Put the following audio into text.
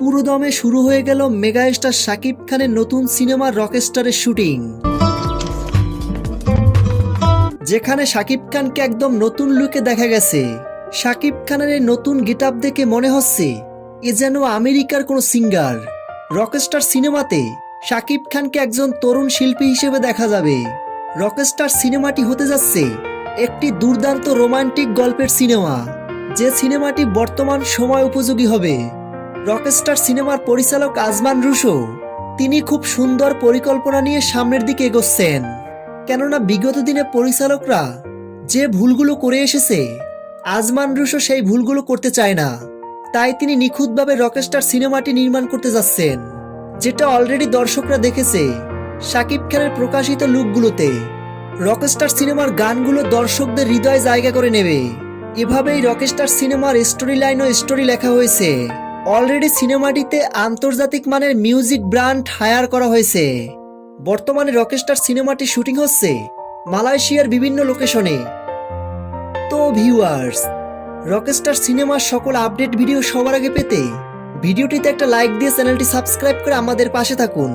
পুরো দমে শুরু হয়ে গেল মেগাস্টার শাকিব খানের নতুন সিনেমা রকস্টারের শুটিং, যেখানে শাকিব খানকে একদম নতুন লুকে দেখা গেছে। শাকিব খানের এই নতুন গেটআপ দেখে মনে হচ্ছে এ যেন আমেরিকার কোনো সিঙ্গার। রকস্টার সিনেমাতে শাকিব খানকে একজন তরুণ শিল্পী হিসেবে দেখা যাবে। রকস্টার সিনেমাটি হতে যাচ্ছে একটি দুর্দান্ত রোমান্টিক গল্পের সিনেমা, যে সিনেমাটি বর্তমান সময় উপযোগী হবে। রকস্টার সিনেমার পরিচালক আজমান রুশো তিনি খুব সুন্দর পরিকল্পনা নিয়ে সামনের দিকে এগোচ্ছেন, কেননা বিগত দিনে পরিচালকরা যে ভুলগুলো করে এসেছে আজমান রুশো সেই ভুলগুলো করতে চায় না। তাই তিনি নিখুঁতভাবে রকস্টার সিনেমাটি নির্মাণ করতে যাচ্ছেন, যেটা অলরেডি দর্শকরা দেখেছে শাকিব খানের প্রকাশিত লুকগুলোতে। রকস্টার সিনেমার গানগুলো দর্শকদের হৃদয়ে জায়গা করে নেবে। এভাবেই রকস্টার সিনেমার স্টোরি লাইন ও স্টোরি লেখা হয়েছে। অলরেডি সিনেমাটিতে আন্তর্জাতিক মানের মিউজিক ব্র্যান্ড হায়ার করা হয়েছে। বর্তমানে রকস্টার সিনেমাটি শুটিং হচ্ছে মালয়েশিয়ার বিভিন্ন লোকেশনে। তো ভিউয়ার্স, রকস্টার সিনেমার সকল আপডেট ভিডিও সবার আগে পেতে ভিডিওটিতে একটা লাইক দিয়ে চ্যানেলটি সাবস্ক্রাইব করে আমাদের পাশে থাকুন।